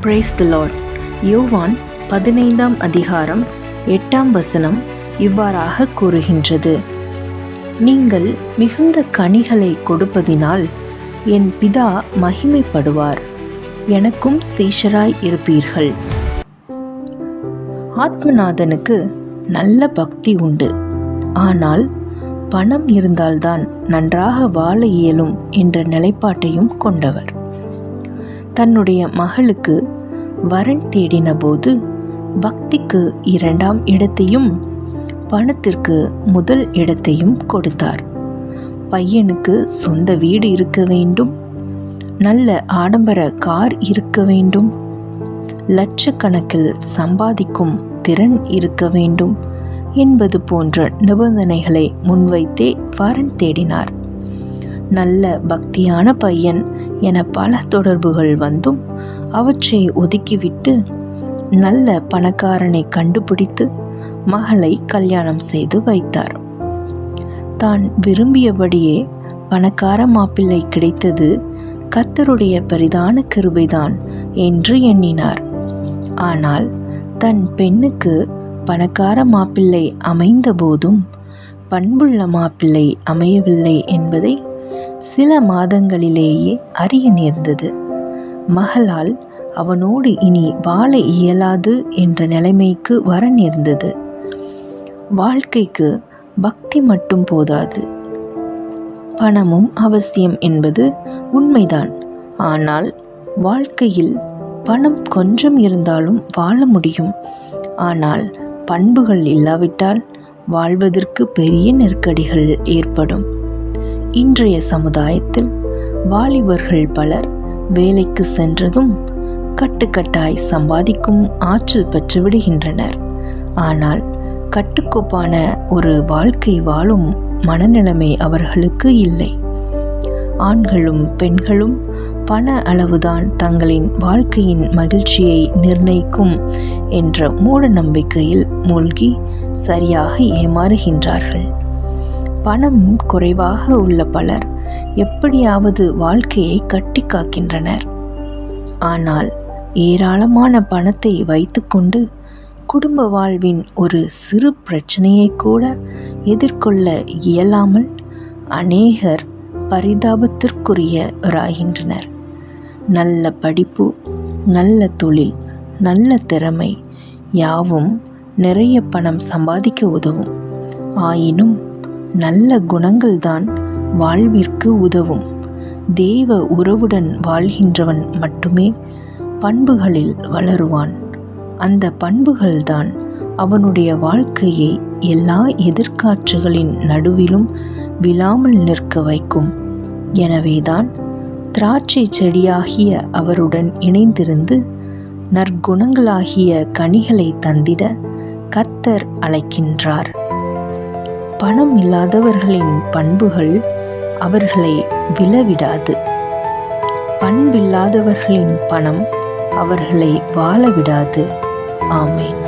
Praise the Lord. யோவான் 15 அதிகாரம் 8 இவ்வாறாக கூறுகின்றது: நீங்கள் மிகுந்த கனிகளை கொடுப்பதினால் என் பிதா மகிமைப்படுவார், எனக்கும் சீஷராய் இருப்பீர்கள். ஆத்மநாதனுக்கு நல்ல பக்தி உண்டு, ஆனால் பணம் இருந்தால்தான் நன்றாக வாழ இயலும் என்ற நிலைப்பாட்டையும் கொண்டவர். தன்னுடைய மகளுக்கு வரன் தேடின போது பக்திக்கு 2ஆம் இடத்தையும் பணத்திற்கு முதல் இடத்தையும் கொடுத்தார். பையனுக்கு சொந்த வீடு இருக்க வேண்டும், நல்ல ஆடம்பர கார் இருக்க வேண்டும், லட்சக்கணக்கில் சம்பாதிக்கும் திறன் இருக்க வேண்டும் என்பது போன்ற நிபந்தனைகளை முன்வைத்தே வரன் தேடினார். நல்ல பக்தியான பையன் என பல தொடர்புகள் வந்தும் அவற்றை ஒதுக்கிவிட்டு நல்ல பணக்காரனை கண்டுபிடித்து மகளை கல்யாணம் செய்து வைத்தார். தான் விரும்பியபடியே பணக்கார மாப்பிள்ளை கிடைத்தது கர்த்தருடைய பரிதான கிருபைதான் என்று எண்ணினார். ஆனால் தன் பெண்ணுக்கு பணக்கார மாப்பிள்ளை அமைந்த போதும் பண்புள்ள மாப்பிள்ளை அமையவில்லை என்பதை சில மாதங்களிலேயே அறிய நேர்ந்தது. மகளால் அவனோடு இனி வாழ இயலாது என்ற நிலைமைக்கு வர நேர்ந்தது. வாழ்க்கைக்கு பக்தி மட்டும் போதாது, பணமும் அவசியம் என்பது உண்மைதான். ஆனால் வாழ்க்கையில் பணம் கொஞ்சம் இருந்தாலும் வாழ முடியும். ஆனால் பண்புகள் இல்லாவிட்டால் வாழ்வதற்கு பெரிய நெருக்கடிகள் ஏற்படும். இன்றைய சமுதாயத்தில் வாலிபர்கள் பலர் வேலைக்கு சென்றதும் கட்டுக்கட்டாய் சம்பாதிக்கும் ஆற்றல் பெற்று விடுகின்றனர். ஆனால் கட்டுக்கோப்பான ஒரு வாழ்க்கை வாழும் மனநிலைமை அவர்களுக்கு இல்லை. ஆண்களும் பெண்களும் பண அளவுதான் தங்களின் வாழ்க்கையின் மகிழ்ச்சியை நிர்ணயிக்கும் என்ற மூட நம்பிக்கையில் மூழ்கி சரியாக ஏமாறுகின்றார்கள். பணம் குறைவாக உள்ள பலர் எப்படியாவது வாழ்க்கையை கட்டி காக்கின்றனர். ஆனால் ஏராளமான பணத்தை வைத்துக்கொண்டு குடும்ப வாழ்வின் ஒரு சிறு பிரச்சனையை கூட எதிர்கொள்ள இயலாமல் அநேகர் பரிதாபத்திற்குரியவராகின்றனர். நல்ல படிப்பு, நல்ல தொழில், நல்ல திறமை யாவும் நிறைய பணம் சம்பாதிக்க உதவும். ஆயினும் நல்ல குணங்கள்தான் வாழ்விற்கு உதவும். தேவ உறவுடன் வாழ்கின்றவன் மட்டுமே பண்புகளில் வளருவான். அந்த பண்புகள்தான் அவனுடைய வாழ்க்கையை எல்லா எதிர்காற்றுகளின் நடுவிலும் விழாமல் நிற்க வைக்கும். எனவேதான் திராட்சை செடியாகிய அவருடன் இணைந்திருந்து நற்குணங்களாகிய கனிகளை தந்திட கர்த்தர் அழைக்கின்றார். பணம் இல்லாதவர்களின் பண்புகள் அவர்களை விழவிடாது. பண்பில்லாதவர்களின் பணம் அவர்களை வாழ விடாது. ஆமென்.